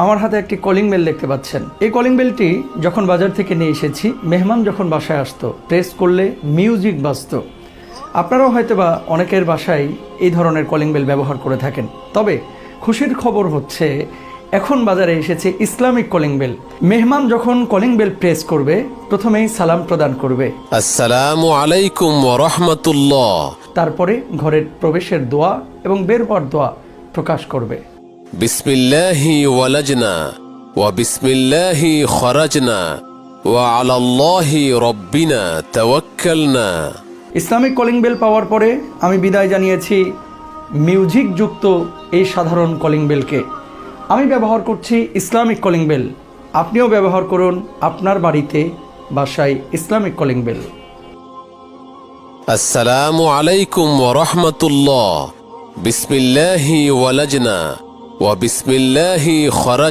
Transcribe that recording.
আমার হাতে একটি কলিং বেল দেখতে পাচ্ছেন। এই কলিং বেলটি যখন বাজার থেকে নিয়ে এসেছি, মেহমান যখন বাসায় আসতো, প্রেস করলে মিউজিক বাজতো। আপনারাও হয়তোবা অনেকের বাসায় এই ধরনের কলিং বেল ব্যবহার করে থাকেন। তবে খুশির খবর হচ্ছে, এখন বাজারে এসেছে ইসলামিক কলিং বেল। মেহমান যখন কলিং বেল প্রেস করবে, প্রথমেই সালাম প্রদান করবে, আসসালামু আলাইকুম ওয়া রাহমাতুল্লাহ। তারপরে ঘরের প্রবেশের দোয়া এবং বের হওয়ার দোয়া প্রকাশ করবে। বিসমিল্লাহি ওয়ালাজনা ওয়া বিসমিল্লাহি খরাজনা ওয়া আলাল্লাহি রাব্বিনা তাওয়াক্কালনা। ইসলামিক কলিং বেল পাওয়ার পরে আমি বিদায় জানিয়েছি মিউজিক যুক্ত এই সাধারণ কলিং বেলকে। আমি ব্যবহার করছি ইসলামিক কলিং বেল। আপনিও ব্যবহার করুন আপনার বাড়িতে, বাসায় ইসলামিক কলিং বেল। আসসালামু আলাইকুম ওয়া রাহমাতুল্লাহ। বিসমিল্লাহি ওয়ালাজনা ওয়া বিসমিল্লাহি খরাজ